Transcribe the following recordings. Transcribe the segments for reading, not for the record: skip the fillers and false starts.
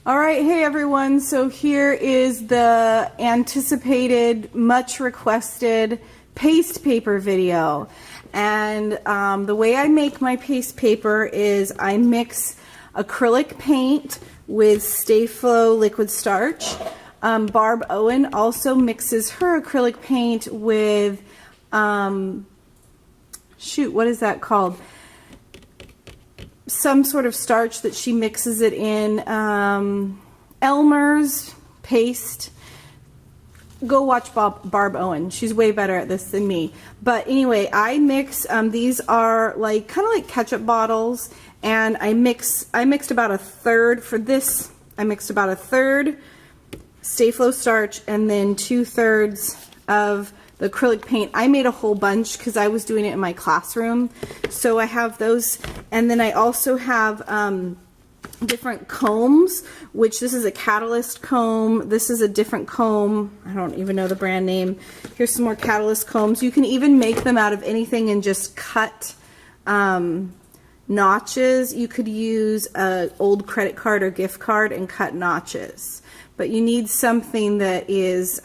All right, hey everyone, so here is the anticipated, much requested paste paper video. And the way I make my paste paper is I mix acrylic paint with Stay Flow liquid starch. Barb Owen also mixes her acrylic paint with, what is that called? Some sort of starch that she mixes it in. Elmer's paste. Go watch Barb Owen. She's way better at this than me. But anyway, I mix, these are like kind of like ketchup bottles, and I mixed about a third for this. I mixed about a third Stay Flow starch and then 2/3 of the acrylic paint. I made a whole bunch because I was doing it in my classroom. So I have those, and then I also have different combs, which this is a Catalyst comb. This is a different comb. I don't even know the brand name. Here's some more Catalyst combs. You can even make them out of anything and just cut notches. You could use an old credit card or gift card and cut notches. But you need something that is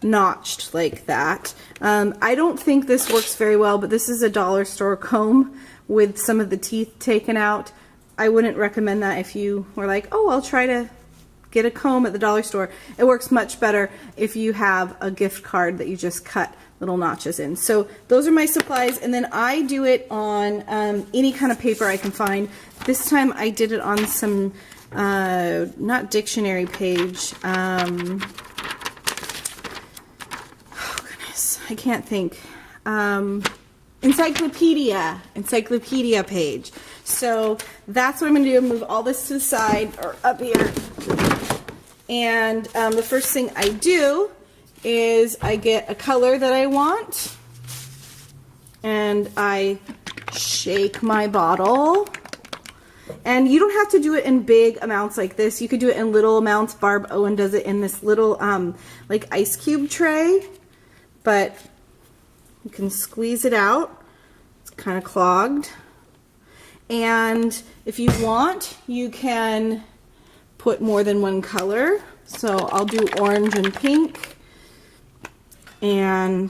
notched like that. I don't think this works very well, but this is a dollar store comb with some of the teeth taken out. I wouldn't recommend that if you were like, oh, I'll try to get a comb at the dollar store. It works much better if you have a gift card that you just cut little notches in. So those are my supplies, and then I do it on any kind of paper I can find. This time I did it on some, not dictionary page, I can't think. Encyclopedia page. So that's what I'm going to do. Move all this to the side or up here. And the first thing I do is I get a color that I want. And I shake my bottle. And you don't have to do it in big amounts like this. You could do it in little amounts. Barb Owen does it in this little like ice cube tray. But you can squeeze it out. It's kind of clogged. And if you want, you can put more than one color. So I'll do orange and pink. And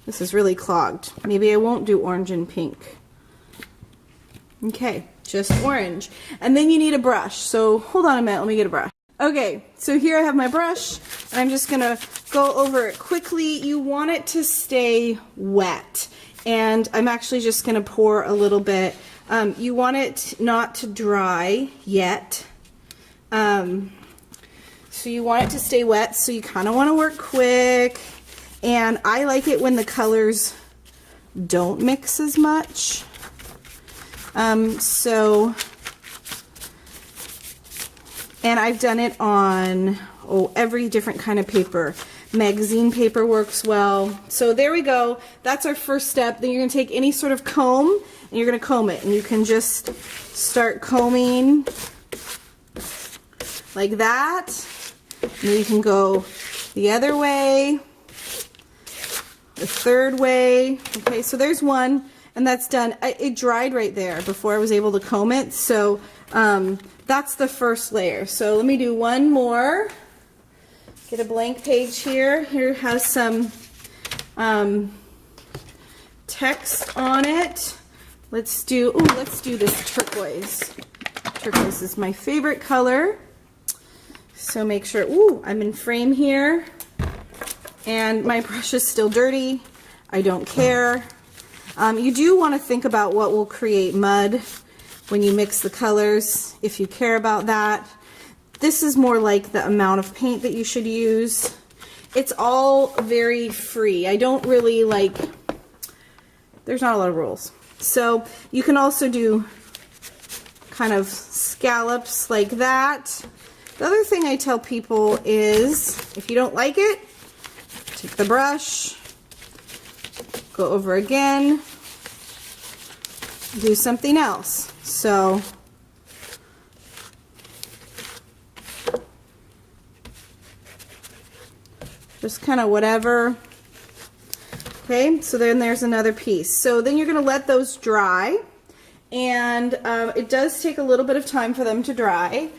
this is really clogged. Maybe I won't do orange and pink. Okay, just orange. And then you need a brush. So hold on a minute, let me get a brush. Okay, so here I have my brush, and I'm just gonna go over it quickly. You want it to stay wet, and I'm actually just gonna pour a little bit. You want it not to dry yet. So you want it to stay wet, so you kind of want to work quick. And I like it when the colors don't mix as much. And I've done it on every different kind of paper. Magazine paper works well. So there we go. That's our first step. Then you're going to take any sort of comb and you're going to comb it. And you can just start combing like that. And then you can go the other way, the third way. Okay, so there's one, and that's done. It dried right there before I was able to comb it. So that's the first layer. So let me do one more. Get a blank page here. Here has some text on it. Let's do this turquoise. Turquoise is my favorite color. So make sure, I'm in frame here. And my brush is still dirty. I don't care. You do want to think about what will create mud when you mix the colors, if you care about that. This is more like the amount of paint that you should use. It's all very free. I don't really like, there's not a lot of rules. So you can also do kind of scallops like that. The other thing I tell people is, if you don't like it, take the brush, go over again, do something else. So just kind of whatever. Okay, so then there's another piece. So then you're going to let those dry, and it does take a little bit of time for them to dry.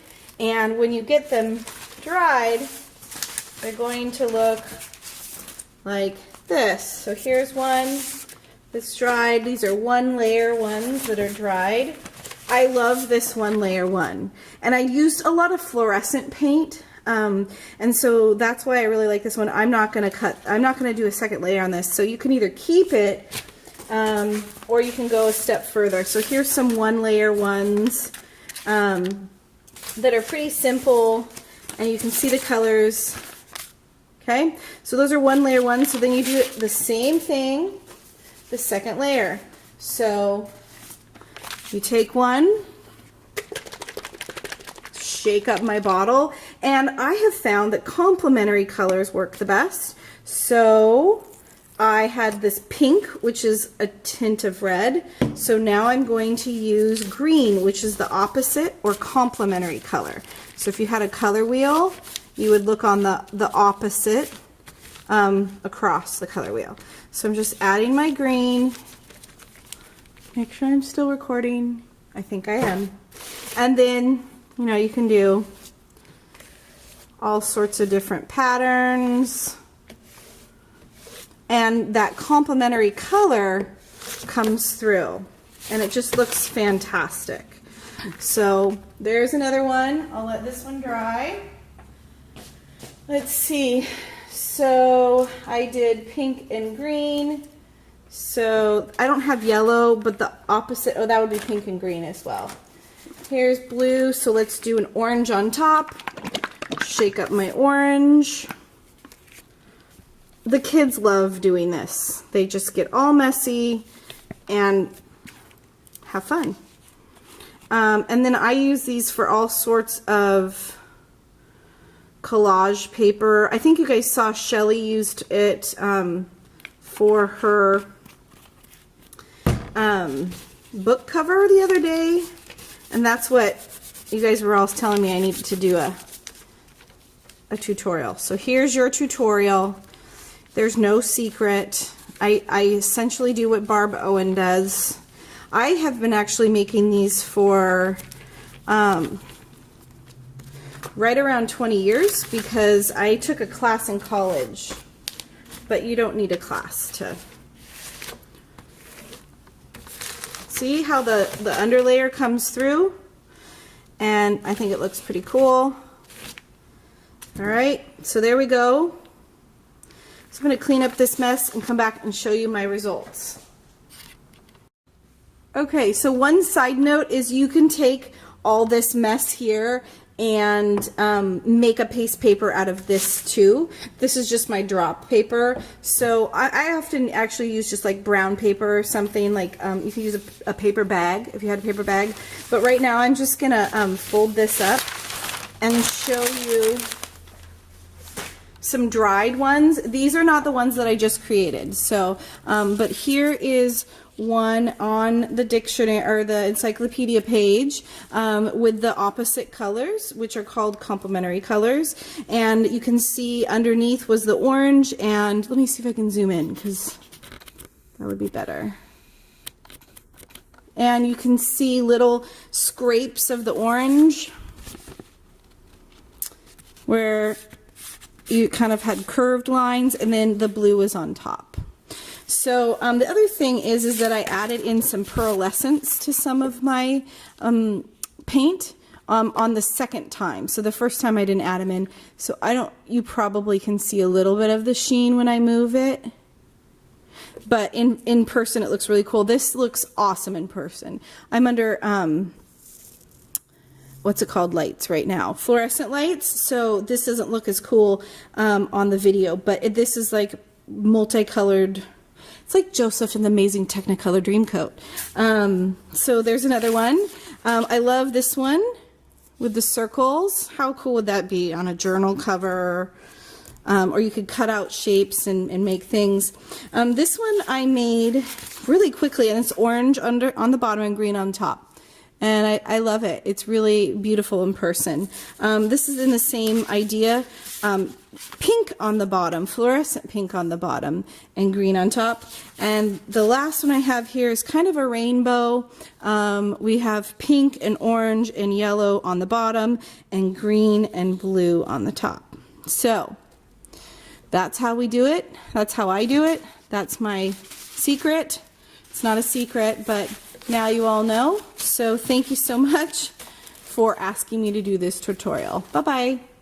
And when you get them dried, they're going to look like this. So here's one that's dried. These are 1 layer ones that are dried. I love this 1 layer one. And I used a lot of fluorescent paint. And so that's why I really like this one. I'm not going to do a second layer on this. So you can either keep it, or you can go a step further. So here's some 1 layer ones, that are pretty simple, and you can see the colors. Okay, so those are 1 layer ones. So then you do the same thing, the second layer. So you take one, shake up my bottle, and I have found that complementary colors work the best. So I had this pink, which is a tint of red. So now I'm going to use green, which is the opposite or complementary color. So if you had a color wheel, you would look on the opposite across the color wheel. So I'm just adding my green. Make sure I'm still recording. I think I am. And then, you know, you can do all sorts of different patterns. And that complementary color comes through. And it just looks fantastic. So there's another one. I'll let this one dry. Let's see. So I did pink and green. So I don't have yellow, but the opposite, oh, that would be pink and green as well. Here's blue, so let's do an orange on top. Shake up my orange. The kids love doing this. They just get all messy and have fun. And then I use these for all sorts of collage paper. I think you guys saw Shelly used it for her book cover the other day, and that's what you guys were all telling me I needed to do a tutorial. So here's your tutorial. There's no secret. I essentially do what Barb Owen does. I have been actually making these for right around 20 years because I took a class in college, but you don't need a class to see how the underlayer comes through, and I think it looks pretty cool. All right, so there we go. So I'm going to clean up this mess and come back and show you my results. Okay, so one side note is you can take all this mess here and make a paste paper out of this too. This is just my drop paper. So I often actually use just like brown paper or something, like you can use a paper bag if you had a paper bag. But right now I'm just gonna fold this up and show you some dried ones. These are not the ones that I just created. So, but here is one on the dictionary or the encyclopedia page with the opposite colors, which are called complementary colors. And you can see underneath was the orange, and let me see if I can zoom in because that would be better. And you can see little scrapes of the orange where you kind of had curved lines, and then the blue is on top. So the other thing is that I added in some pearlescence to some of my paint on the second time. So the first time I didn't add them in. So you probably can see a little bit of the sheen when I move it. But in person it looks really cool. This looks awesome in person. I'm under what's it called, lights right now, fluorescent lights, so this doesn't look as cool on the video, but this is like multicolored. It's like Joseph and the Amazing Technicolor Dreamcoat. So there's another one. I love this one with the circles. How cool would that be on a journal cover? Or you could cut out shapes and make things. This one I made really quickly, and it's orange on the bottom and green on top. and I love it. It's really beautiful in person. This is in the same idea. Pink on the bottom, fluorescent pink on the bottom, and green on top. And the last one I have here is kind of a rainbow. We have pink and orange and yellow on the bottom, and green and blue on the top. So that's how we do it. That's how I do it. That's my secret. It's not a secret, but now you all know. So thank you so much for asking me to do this tutorial. Bye-bye.